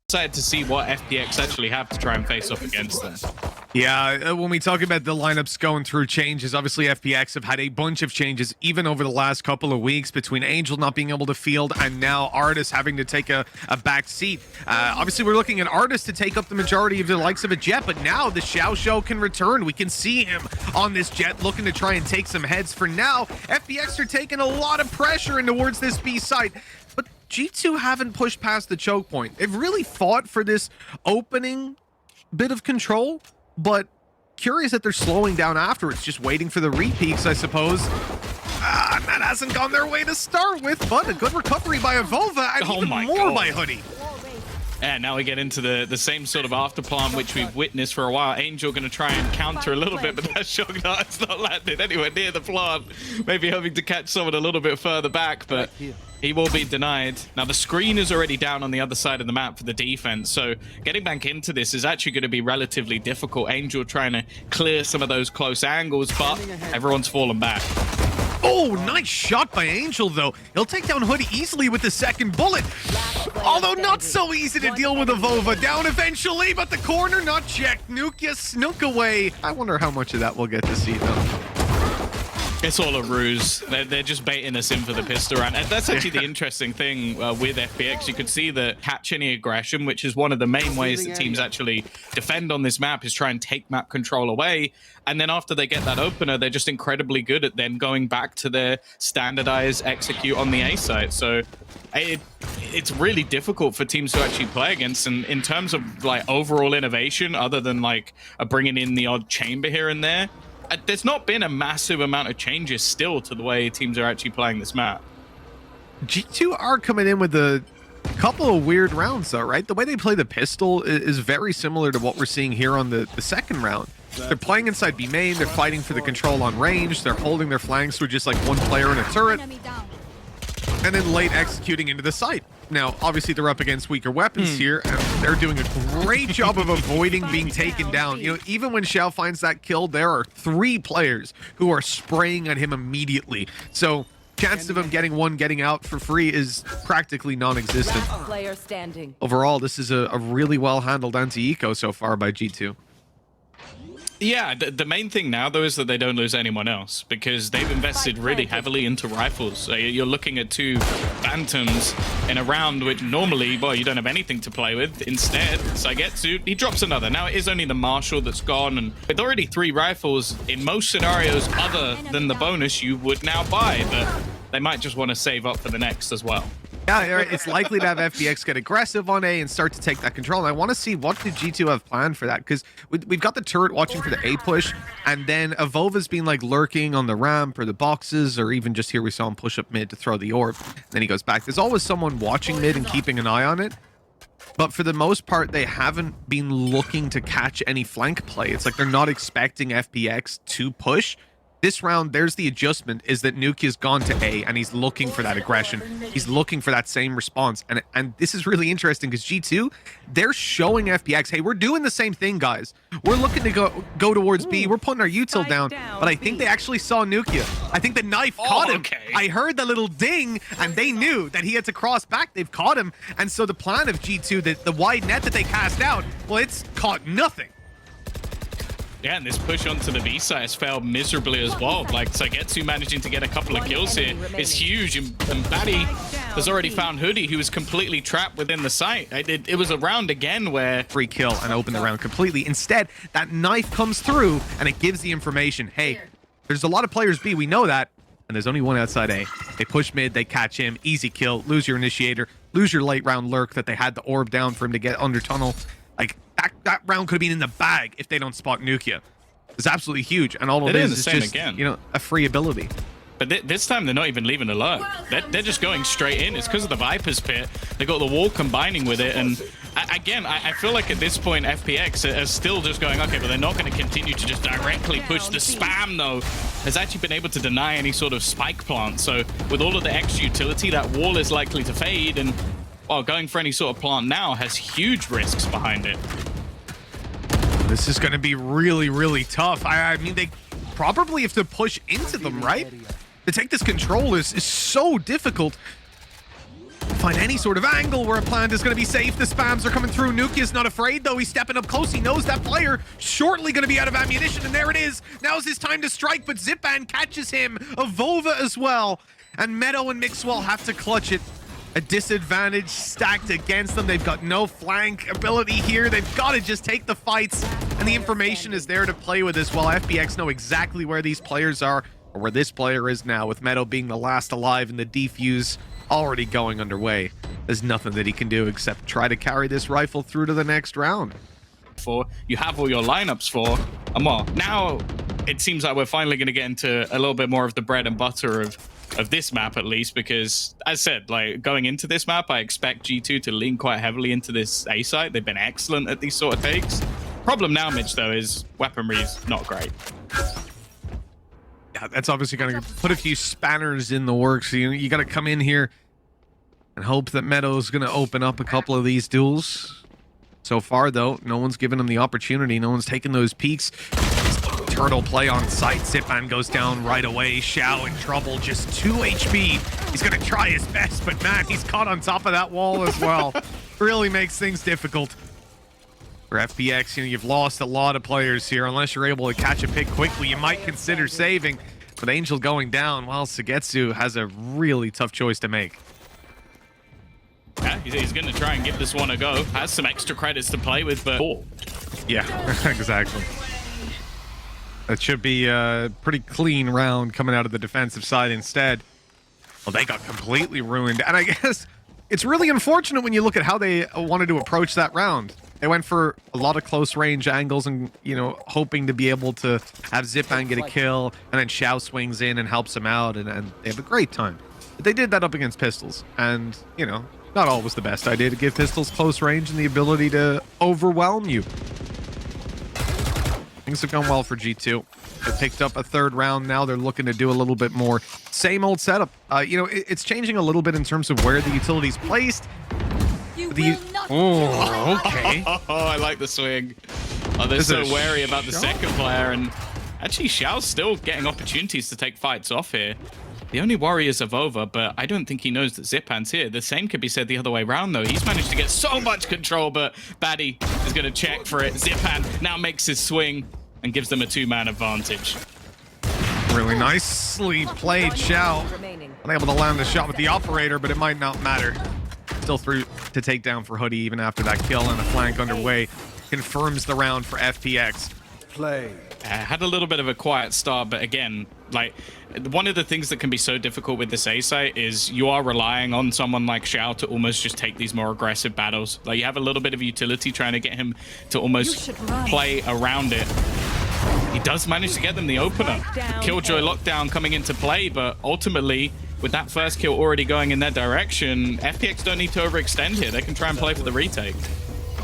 Excited to see what FPX actually have to try and face off against them. Yeah, when we talk about the lineups going through changes, obviously FPX have had a bunch of changes even over the last couple of weeks, between Angel not being able to field and now Artis having to take a back seat. Obviously, we're looking at Artis to take up the majority of the likes of a Jet, but now the Xiao can return. We can see him on this Jet looking to try and take some heads. For now, FPX are taking a lot of pressure in towards this B site. But G2 haven't pushed past the choke point. They've really fought for this opening bit of control, but curious that they're slowing down afterwards, just waiting for the repeats, I suppose. And that hasn't gone their way to start with, but a good recovery by Avova, and even more by Hoodie. And now we get into the same sort of afterplan which we've witnessed for a while. Angel going to try and counter a little bit, but that shot dart's not landed anywhere near the plant. Maybe hoping to catch someone a little bit further back, but he will be denied. Now the screen is already down on the other side of the map for the defense, so getting back into this is actually going to be relatively difficult. Angel trying to clear some of those close angles, but everyone's fallen back. Oh, nice shot by Angel, though. He'll take down Hoodie easily with the second bullet. Although not so easy to deal with Avova. Down eventually, but the corner not checked. Nukia snook away. I wonder how much of that we'll get to see, though. It's all a ruse. They're just baiting us in for the pistol round. And that's actually the interesting thing with FPX. You could see that catch any aggression, which is one of the main ways that teams actually defend on this map, is try and take map control away. And then after they get that opener, they're just incredibly good at then going back to their standardized execute on the A site. So it's really difficult for teams to actually play against. And in terms of like overall innovation, other than like bringing in the odd chamber here and there, there's not been a massive amount of changes still to the way teams are actually playing this map. G2 are coming in with a couple of weird rounds, though, right? The way they play the pistol is very similar to what we're seeing here on the second round. They're playing inside B main, they're fighting for the control on range, they're holding their flanks with just like one player in a turret, and then late executing into the site. Now, obviously, they're up against weaker weapons here, and they're doing a great job of avoiding being taken down. You know, even when Xiao finds that kill, there are 3 players who are spraying at him immediately. So, chances of him getting out for free is practically non-existent. Player standing. Overall, this is a really well-handled anti-eco so far by G2. Yeah, the main thing now, though, is that they don't lose anyone else, because they've invested really heavily into rifles. So you're looking at 2 Phantoms in a round which normally, well, you don't have anything to play with. Instead, Saigetsu, he drops another. Now, it is only the Marshal that's gone, and with already 3 rifles, in most scenarios other than the bonus, you would now buy, but they might just want to save up for the next as well. Yeah, it's likely to have FPX get aggressive on A and start to take that control. And I want to see what did G2 have planned for that, because we've got the turret watching for the A push, and then Avova's been like lurking on the ramp or the boxes, or even just here we saw him push up mid to throw the orb. Then he goes back. There's always someone watching mid and keeping an eye on it. But for the most part, they haven't been looking to catch any flank play. It's like they're not expecting FPX to push. This round, there's the adjustment, is that Nukia's gone to A and he's looking for that aggression. He's looking for that same response. And this is really interesting because G2, they're showing FPX, hey, we're doing the same thing, guys. We're looking to go towards B. We're putting our util down. But I think they actually saw Nukia. I think the knife caught him. Okay. I heard the little ding and they knew that he had to cross back. They've caught him. And so the plan of G2, the wide net that they cast out, well, it's caught nothing. Yeah, and this push onto the B side has failed miserably as well. Like, Saigetsu managing to get a couple of kills here is huge. And Batty has already found Hoodie, who was completely trapped within the site. It was a round again where... Free kill and open the round completely. Instead, that knife comes through and it gives the information. Hey, there's a lot of players B, we know that. And there's only one outside A. They push mid, they catch him. Easy kill, lose your initiator, lose your late round lurk that they had the orb down for him to get under tunnel. Like, that round could have been in the bag if they don't spot Nukia. It's absolutely huge, and all it is just, you know, a free ability. But this time they're not even leaving alone. They're just going straight in. It's because of the Viper's Pit. They got the wall combining with it, and again, I feel like at this point FPX are still just going, okay, but they're not going to continue to just directly push. The spam, though, has actually been able to deny any sort of spike plant. So with all of the extra utility, that wall is likely to fade, and well, going for any sort of plant now has huge risks behind it. This is going to be really, really tough. I mean, probably have to push into them, right? To take this control is so difficult. Find any sort of angle where a plant is going to be safe. The spams are coming through. Nuki is not afraid, though. He's stepping up close. He knows that player shortly going to be out of ammunition, and there it is. Now's his time to strike, but Zipan catches him. Avova as well. And Meadow and Mixwell have to clutch it. A disadvantage stacked against them. They've got no flank ability here. They've got to just take the fights, and the information is there to play with as well. FPX know exactly where these players are, or where this player is now, with Meadow being the last alive and the defuse already going underway. There's nothing that he can do except try to carry this rifle through to the next round. You have all your lineups for, and well, now it seems like we're finally going to get into a little bit more of the bread and butter of this map, at least, because as said, like, going into this map, I expect G2 to lean quite heavily into this A site. They've been excellent at these sort of takes. Problem now, Mitch, though, is weaponry's not great. Yeah, that's obviously going to put a few spanners in the works. You got to come in here and hope that Meadow's going to open up a couple of these duels. So far, though, no one's given him the opportunity. No one's taken those peeks. Turtle play on site. Zipan goes down right away. Xiao in trouble, just 2 HP. He's going to try his best, but man, he's caught on top of that wall as well. Really makes things difficult. For FPX, you've lost a lot of players here. Unless you're able to catch a pick quickly, you might consider saving. But Angel going down, while Sugetsu has a really tough choice to make. Yeah, he's going to try and give this one a go. Has some extra credits to play with, but... Yeah, exactly. That should be a pretty clean round coming out of the defensive side instead. Well, they got completely ruined. And I guess it's really unfortunate when you look at how they wanted to approach that round. They went for a lot of close range angles and, hoping to be able to have Zipan get a kill, and then Xiao swings in and helps him out, and they have a great time. But they did that up against pistols, and, not always the best idea to give pistols close range and the ability to overwhelm you. Things have gone well for G2. They picked up a third round. Now they're looking to do a little bit more. Same old setup. It's changing a little bit in terms of where the utility's placed. Oh, okay. Oh, I like the swing. Oh, they're so wary about the second player, and actually Xiao's still getting opportunities to take fights off here. The only worry is Avova, but I don't think he knows that Zipan's here. The same could be said the other way around, though. He's managed to get so much control, but Baddie is going to check for it. Zipan now makes his swing and gives them a 2-man advantage. Really nicely played, Xiao. Unable to land the shot with the operator, but it might not matter. Still through to take down for Hoodie even after that kill, and the flank underway confirms the round for FPX. Had a little bit of a quiet start, but again, like, one of the things that can be so difficult with this A site is you are relying on someone like Xiao to almost just take these more aggressive battles. Like, you have a little bit of utility trying to get him to almost play around it. He does manage to get them the opener. Killjoy lockdown coming into play, but ultimately, with that first kill already going in their direction, FPX don't need to overextend here. They can try and play for the retake.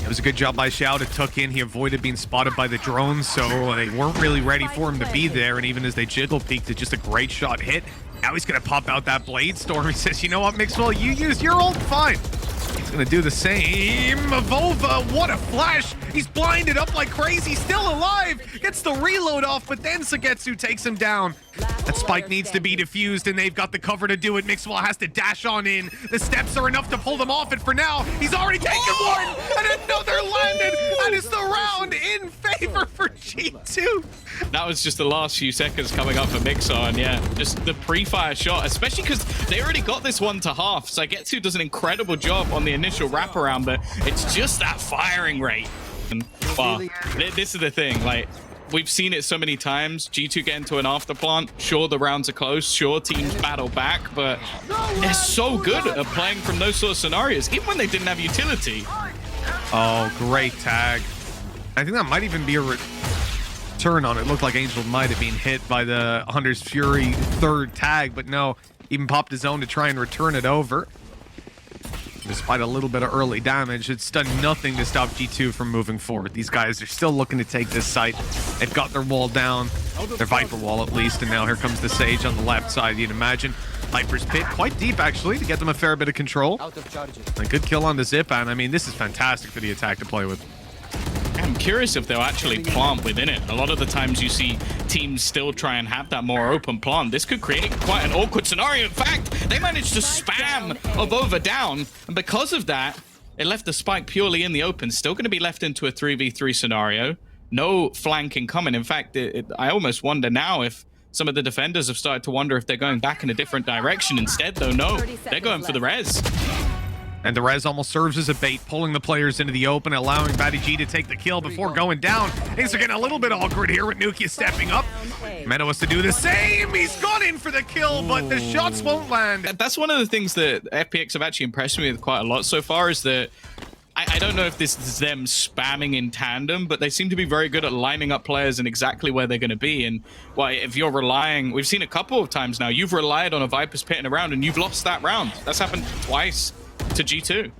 It was a good job by Xiao to tuck in. He avoided being spotted by the drones, so they weren't really ready for him to be there. And even as they jiggle peeked, it's just a great shot hit. Now he's going to pop out that blade storm. He says, you know what, Mixwell, you use your ult, fine. He's going to do the same. Avova, what a flash. He's blinded up like crazy, still alive. Gets the reload off, but then Sugetsu takes him down. That spike needs to be defused, and they've got the cover to do it. Mixwell has to dash on in. The steps are enough to pull them off, and for now, he's already taken one, and another landed. That is the round in favor for G2. That was just the last few seconds coming up for Mixer, and yeah, just the pre-fire shot, especially because they already got this one to half. Sagetsu does an incredible job on the initial wraparound, but it's just that firing rate. And, wow, this is the thing, like, we've seen it so many times. G2 get into an afterplant. Sure, the rounds are close. Sure, teams battle back, but they're so good at playing from those sort of scenarios, even when they didn't have utility. Oh, great tag. I think that might even be a return on it. Looked like Angel might have been hit by the Hunter's Fury third tag, but no, even popped his own to try and return it over. Despite a little bit of early damage, it's done nothing to stop G2 from moving forward. These guys are still looking to take this site. They've got their wall down, their Viper wall at least, and now here comes the Sage on the left side, you'd imagine. Viper's pit quite deep, actually, to get them a fair bit of control. A good kill on the Zipan. I mean, this is fantastic for the attack to play with. And I'm curious if they'll actually plant within it. A lot of the times you see teams still try and have that more open plant. This could create quite an awkward scenario. In fact, they managed to spam Avova down, and because of that, it left the spike purely in the open. Still going to be left into a 3v3 scenario. No flanking coming. In fact, I almost wonder now if some of the defenders have started to wonder if they're going back in a different direction. Instead, though, no, they're going for the res. And the res almost serves as a bait, pulling the players into the open, allowing Batty to take the kill before going down. Things are getting a little bit awkward here with Nukia stepping up. Meadow has to do the same. He's gone in for the kill, but the shots won't land. That's one of the things that FPX have actually impressed me with quite a lot so far, is that I don't know if this is them spamming in tandem, but they seem to be very good at lining up players and exactly where they're going to be. And why, if you're relying, we've seen a couple of times now, you've relied on a Viper's pit in a round and you've lost that round. That's happened twice to G2.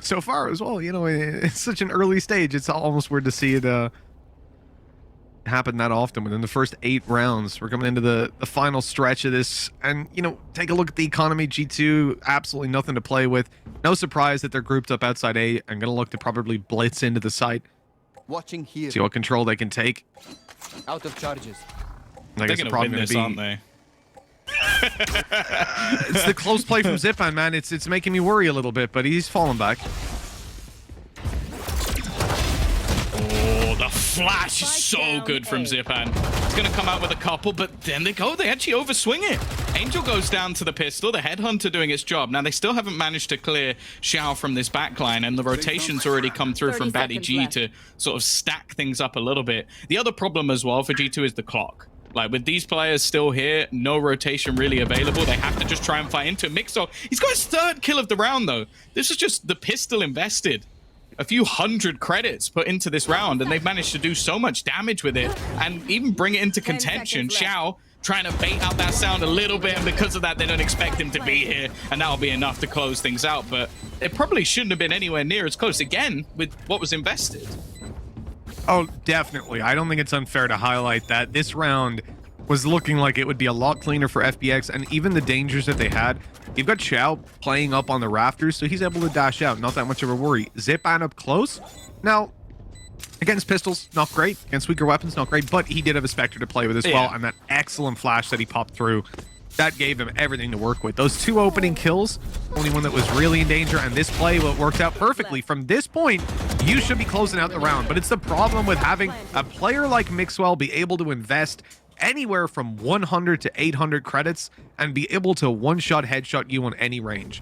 So far as well, you know, it's such an early stage. It's almost weird to see it happen that often. Within the first 8 rounds, we're coming into the final stretch of this. And, you know, take a look at the economy. G2, absolutely nothing to play with. No surprise that they're grouped up outside A and going to look to probably blitz into the site. Watching here. See what control they can take. Out of charges. I guess They're the going to win problem this, aren't they? It's the close play from Zipan, man. It's making me worry a little bit, but he's falling back. Oh, the flash is so good from Zipan. It's going to come out with a couple, but then they actually overswing it. Angel goes down to the pistol, the Headhunter doing its job. Now, they still haven't managed to clear Xiao from this backline, and the rotation's already come through from Batty G to sort of stack things up a little bit. The other problem as well for G2 is the clock. Like, with these players still here, no rotation really available. They have to just try and fight into it. Mixo, he's got his 3rd kill of the round, though. This is just the pistol invested. A few hundred credits put into this round, and they've managed to do so much damage with it and even bring it into contention. Xiao trying to bait out that sound a little bit, and because of that, they don't expect him to be here, and that'll be enough to close things out. But it probably shouldn't have been anywhere near as close, again, with what was invested. Oh, definitely. I don't think it's unfair to highlight that this round was looking like it would be a lot cleaner for FPX, and even the dangers that they had. You've got Xiao playing up on the rafters, so he's able to dash out. Not that much of a worry. Zipan up close. Now, against pistols, not great. Against weaker weapons, not great, but he did have a Spectre to play with as well, and that excellent flash that he popped through, that gave him everything to work with. Those 2 opening kills, only one that was really in danger, and this play, well, it worked out perfectly. From this point, you should be closing out the round, but it's the problem with having a player like Mixwell be able to invest anywhere from 100 to 800 credits and be able to one-shot headshot you on any range.